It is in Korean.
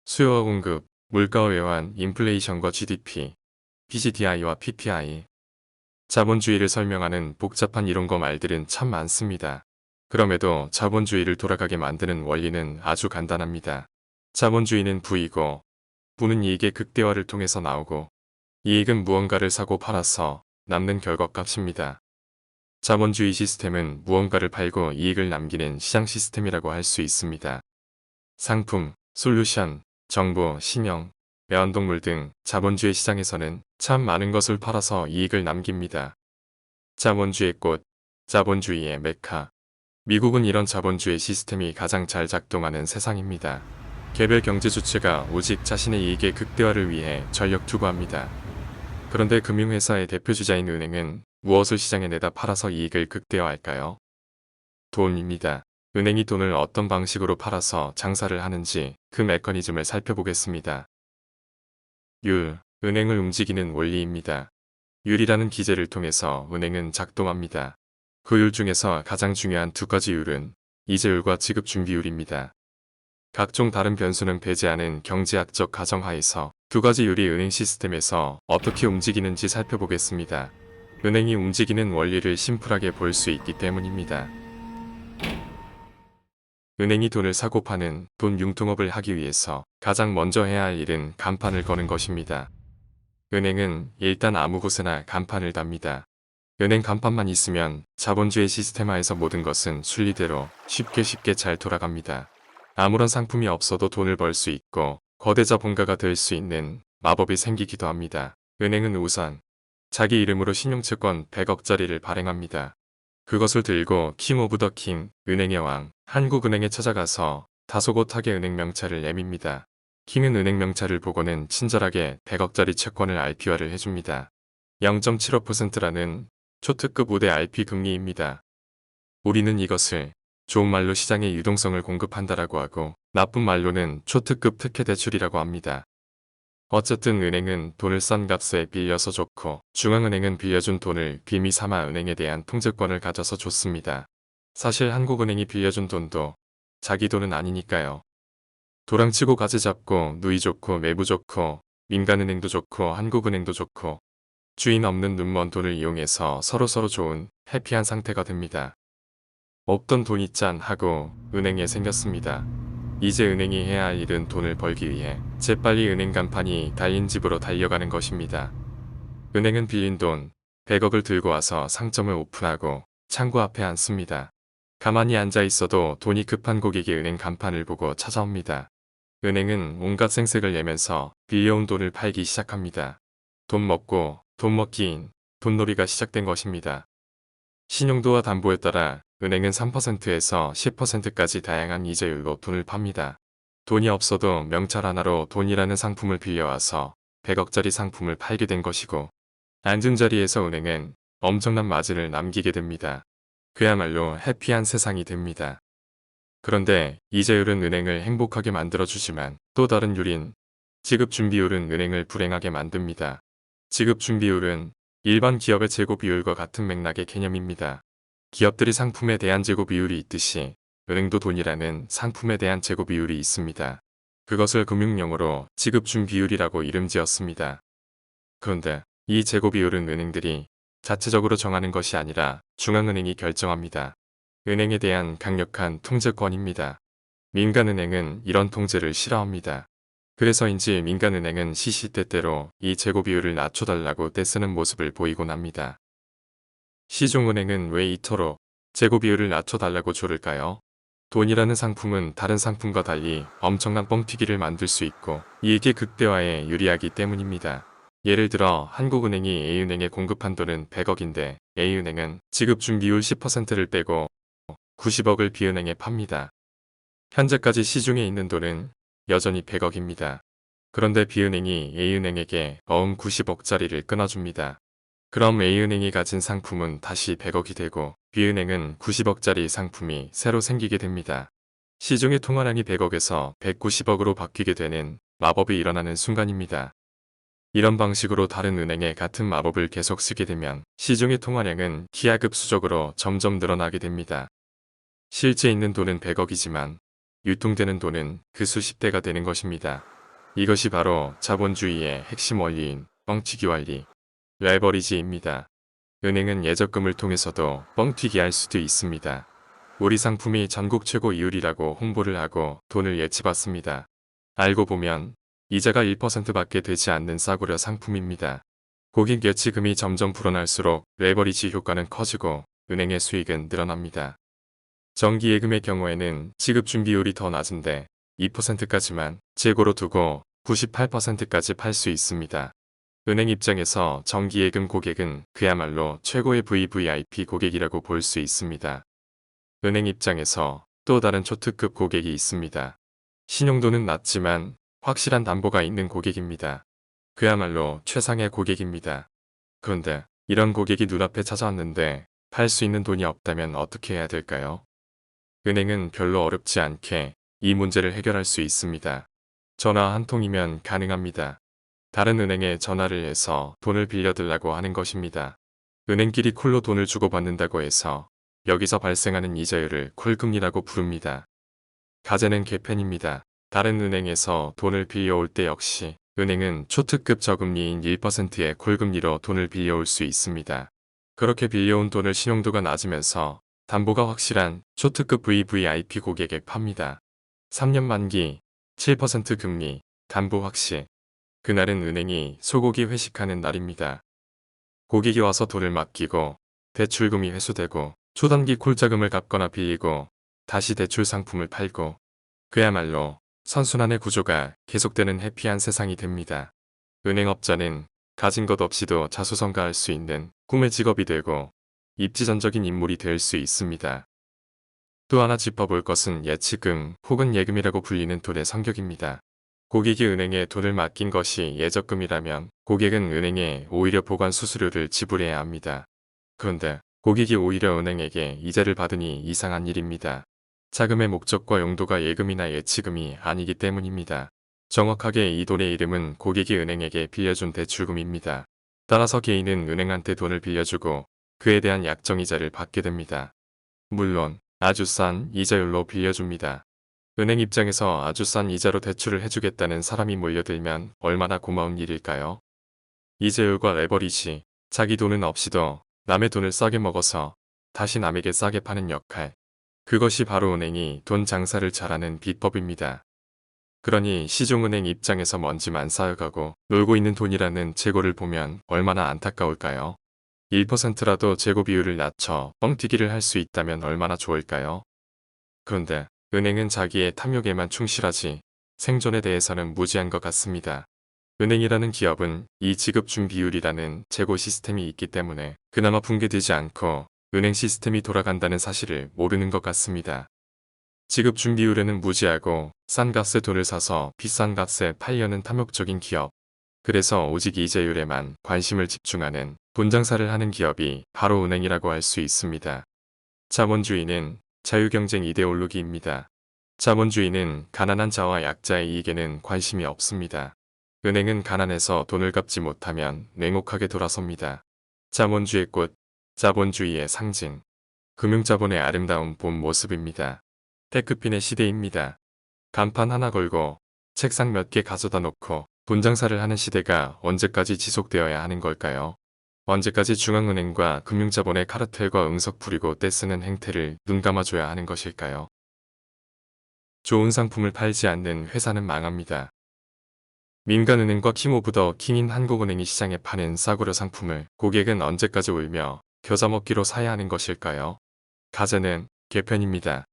수요와 공급, 물가와 외환, 인플레이션과 GDP, PCDI와 PPI. 자본주의를 설명하는 복잡한 이론과 말들은 참 많습니다. 그럼에도 자본주의를 돌아가게 만드는 원리는 아주 간단합니다. 자본주의는 부이고, 부는 이익의 극대화를 통해서 나오고, 이익은 무언가를 사고 팔아서 남는 결과값입니다. 자본주의 시스템은 무언가를 팔고 이익을 남기는 시장 시스템이라고 할 수 있습니다. 상품, 솔루션, 정보, 신용, 애완동물 등 자본주의 시장에서는 참 많은 것을 팔아서 이익을 남깁니다. 자본주의 꽃, 자본주의의 메카. 미국은 이런 자본주의 시스템이 가장 잘 작동하는 세상입니다. 개별 경제 주체가 오직 자신의 이익의 극대화를 위해 전력 투구합니다. 그런데 금융회사의 대표주자인 은행은 무엇을 시장에 내다 팔아서 이익을 극대화할까요? 돈입니다. 은행이 돈을 어떤 방식으로 팔아서 장사를 하는지 그 메커니즘을 살펴보겠습니다. 은행을 움직이는 원리입니다. 율이라는 기제를 통해서 은행은 작동합니다. 그 율 중에서 가장 중요한 두 가지 율은 이자율과 지급준비율입니다. 각종 다른 변수는 배제하는 경제학적 가정하에서 두 가지 율이 은행 시스템에서 어떻게 움직이는지 살펴보겠습니다. 은행이 움직이는 원리를 심플하게 볼 수 있기 때문입니다. 은행이 돈을 사고 파는 돈 융통업을 하기 위해서 가장 먼저 해야 할 일은 간판을 거는 것입니다. 은행은 일단 아무 곳에나 간판을 답니다. 은행 간판만 있으면 자본주의 시스템하에서 모든 것은 순리대로 쉽게 잘 돌아갑니다. 아무런 상품이 없어도 돈을 벌 수 있고 거대 자본가가 될 수 있는 마법이 생기기도 합니다. 은행은 우선 자기 이름으로 신용채권 100억짜리를 발행합니다. 그것을 들고 킹 오브 더 킹, 은행의 왕, 한국은행에 찾아가서 다소곳하게 은행 명찰을 내밉니다. 킹은 은행 명찰을 보고는 친절하게 100억짜리 채권을 RP화를 해줍니다. 0.75%라는 초특급 우대 RP 금리입니다. 우리는 이것을 좋은 말로 시장의 유동성을 공급한다라고 하고 나쁜 말로는 초특급 특혜 대출이라고 합니다. 어쨌든 은행은 돈을 싼 값에 빌려서 줬고 중앙은행은 빌려준 돈을 빌미 삼아 은행에 대한 통제권을 가져서 줬습니다. 사실 한국은행이 빌려준 돈도 자기 돈은 아니니까요. 도랑치고 가지 잡고 누이 좋고 매부 좋고 민간은행도 좋고 한국은행도 좋고 주인 없는 눈먼 돈을 이용해서 서로 좋은 해피한 상태가 됩니다. 없던 돈이 짠 하고 은행에 생겼습니다. 이제 은행이 해야 할 일은 돈을 벌기 위해 재빨리 은행 간판이 달린 집으로 달려가는 것입니다. 은행은 빌린 돈 100억을 들고 와서 상점을 오픈하고 창구 앞에 앉습니다. 가만히 앉아 있어도 돈이 급한 고객이 은행 간판을 보고 찾아옵니다. 은행은 온갖 생색을 내면서 빌려온 돈을 팔기 시작합니다. 돈 먹고 돈 먹기인 돈놀이가 시작된 것입니다. 신용도와 담보에 따라 은행은 3%에서 10%까지 다양한 이자율로 돈을 팝니다. 돈이 없어도 명찰 하나로 돈이라는 상품을 빌려와서 100억짜리 상품을 팔게 된 것이고 앉은 자리에서 은행은 엄청난 마진을 남기게 됩니다. 그야말로 해피한 세상이 됩니다. 그런데 이자율은 은행을 행복하게 만들어주지만 또 다른 율인 지급준비율은 은행을 불행하게 만듭니다. 지급준비율은 일반 기업의 재고 비율과 같은 맥락의 개념입니다. 기업들이 상품에 대한 재고 비율이 있듯이 은행도 돈이라는 상품에 대한 재고 비율이 있습니다. 그것을 금융용어로 지급준 비율이라고 이름 지었습니다. 그런데 이 재고 비율은 은행들이 자체적으로 정하는 것이 아니라 중앙은행이 결정합니다. 은행에 대한 강력한 통제권입니다. 민간은행은 이런 통제를 싫어합니다. 그래서인지 민간은행은 시시때때로 이 재고 비율을 낮춰달라고 떼쓰는 모습을 보이곤 합니다. 시중은행은 왜 이토록 재고 비율을 낮춰달라고 조를까요? 돈이라는 상품은 다른 상품과 달리 엄청난 뻥튀기를 만들 수 있고 이익의 극대화에 유리하기 때문입니다. 예를 들어 한국은행이 A은행에 공급한 돈은 100억인데 A은행은 지급준비율 10%를 빼고 90억을 B은행에 팝니다. 현재까지 시중에 있는 돈은 여전히 100억입니다. 그런데 B은행이 A은행에게 90억짜리를 끊어줍니다. 그럼 A은행이 가진 상품은 다시 100억이 되고 B은행은 90억짜리 상품이 새로 생기게 됩니다. 시중의 통화량이 100억에서 190억으로 바뀌게 되는 마법이 일어나는 순간입니다. 이런 방식으로 다른 은행에 같은 마법을 계속 쓰게 되면 시중의 통화량은 기하급수적으로 점점 늘어나게 됩니다. 실제 있는 돈은 100억이지만 유통되는 돈은 그 수십 배가 되는 것입니다. 이것이 바로 자본주의의 핵심 원리인 뻥튀기 원리, 레버리지입니다. 은행은 예적금을 통해서도 뻥튀기 할 수도 있습니다. 우리 상품이 전국 최고 이율이라고 홍보를 하고 돈을 예치받습니다. 알고 보면 이자가 1%밖에 되지 않는 싸구려 상품입니다. 고객 예치금이 점점 불어날수록 레버리지 효과는 커지고 은행의 수익은 늘어납니다. 정기예금의 경우에는 지급 준비율이 더 낮은데 2%까지만 재고로 두고 98%까지 팔 수 있습니다. 은행 입장에서 정기예금 고객은 그야말로 최고의 VVIP 고객이라고 볼 수 있습니다. 은행 입장에서 또 다른 초특급 고객이 있습니다. 신용도는 낮지만 확실한 담보가 있는 고객입니다. 그야말로 최상의 고객입니다. 그런데 이런 고객이 눈앞에 찾아왔는데 팔 수 있는 돈이 없다면 어떻게 해야 될까요? 은행은 별로 어렵지 않게 이 문제를 해결할 수 있습니다. 전화 한 통이면 가능합니다. 다른 은행에 전화를 해서 돈을 빌려달라고 하는 것입니다. 은행끼리 콜로 돈을 주고받는다고 해서 여기서 발생하는 이자율을 콜금리라고 부릅니다. 가제는 개편입니다. 다른 은행에서 돈을 빌려올 때 역시 은행은 초특급 저금리인 1%의 콜금리로 돈을 빌려올 수 있습니다. 그렇게 빌려온 돈을 신용도가 낮으면서 담보가 확실한 초특급 VVIP 고객에 팝니다. 3년 만기, 7% 금리, 담보 확실. 그날은 은행이 소고기 회식하는 날입니다. 고객이 와서 돈을 맡기고 대출금이 회수되고 초단기 콜자금을 갚거나 빌리고 다시 대출 상품을 팔고 그야말로 선순환의 구조가 계속되는 해피한 세상이 됩니다. 은행업자는 가진 것 없이도 자수성가할 수 있는 꿈의 직업이 되고 입지전적인 인물이 될 수 있습니다. 또 하나 짚어볼 것은 예치금 혹은 예금이라고 불리는 돈의 성격입니다. 고객이 은행에 돈을 맡긴 것이 예적금이라면 고객은 은행에 오히려 보관 수수료를 지불해야 합니다. 그런데 고객이 오히려 은행에게 이자를 받으니 이상한 일입니다. 자금의 목적과 용도가 예금이나 예치금이 아니기 때문입니다. 정확하게 이 돈의 이름은 고객이 은행에게 빌려준 대출금입니다. 따라서 개인은 은행한테 돈을 빌려주고 그에 대한 약정이자를 받게 됩니다. 물론 아주 싼 이자율로 빌려줍니다. 은행 입장에서 아주 싼 이자로 대출을 해주겠다는 사람이 몰려들면 얼마나 고마운 일일까요? 이자율과 레버리지, 자기 돈은 없이도 남의 돈을 싸게 먹어서 다시 남에게 싸게 파는 역할. 그것이 바로 은행이 돈 장사를 잘하는 비법입니다. 그러니 시중은행 입장에서 먼지만 쌓여가고 놀고 있는 돈이라는 재고를 보면 얼마나 안타까울까요? 1%라도 재고 비율을 낮춰 뻥튀기를 할 수 있다면 얼마나 좋을까요? 그런데 은행은 자기의 탐욕에만 충실하지 생존에 대해서는 무지한 것 같습니다. 은행이라는 기업은 이 지급준 비율이라는 재고 시스템이 있기 때문에 그나마 붕괴되지 않고 은행 시스템이 돌아간다는 사실을 모르는 것 같습니다. 지급준 비율에는 무지하고 싼 값에 돈을 사서 비싼 값에 팔려는 탐욕적인 기업. 그래서 오직 이자율에만 관심을 집중하는 돈장사를 하는 기업이 바로 은행이라고 할 수 있습니다. 자본주의는 자유경쟁 이데올로기입니다. 자본주의는 가난한 자와 약자의 이익에는 관심이 없습니다. 은행은 가난해서 돈을 갚지 못하면 냉혹하게 돌아섭니다. 자본주의 꽃, 자본주의의 상징, 금융자본의 아름다운 본 모습입니다. 테크핀의 시대입니다. 간판 하나 걸고 책상 몇 개 가져다 놓고 돈장사를 하는 시대가 언제까지 지속되어야 하는 걸까요? 언제까지 중앙은행과 금융자본의 카르텔과 응석 부리고 떼쓰는 행태를 눈감아줘야 하는 것일까요? 좋은 상품을 팔지 않는 회사는 망합니다. 민간은행과 킹 오브 더 킹인 한국은행이 시장에 파는 싸구려 상품을 고객은 언제까지 울며 겨자 먹기로 사야 하는 것일까요? 가제는 개편입니다.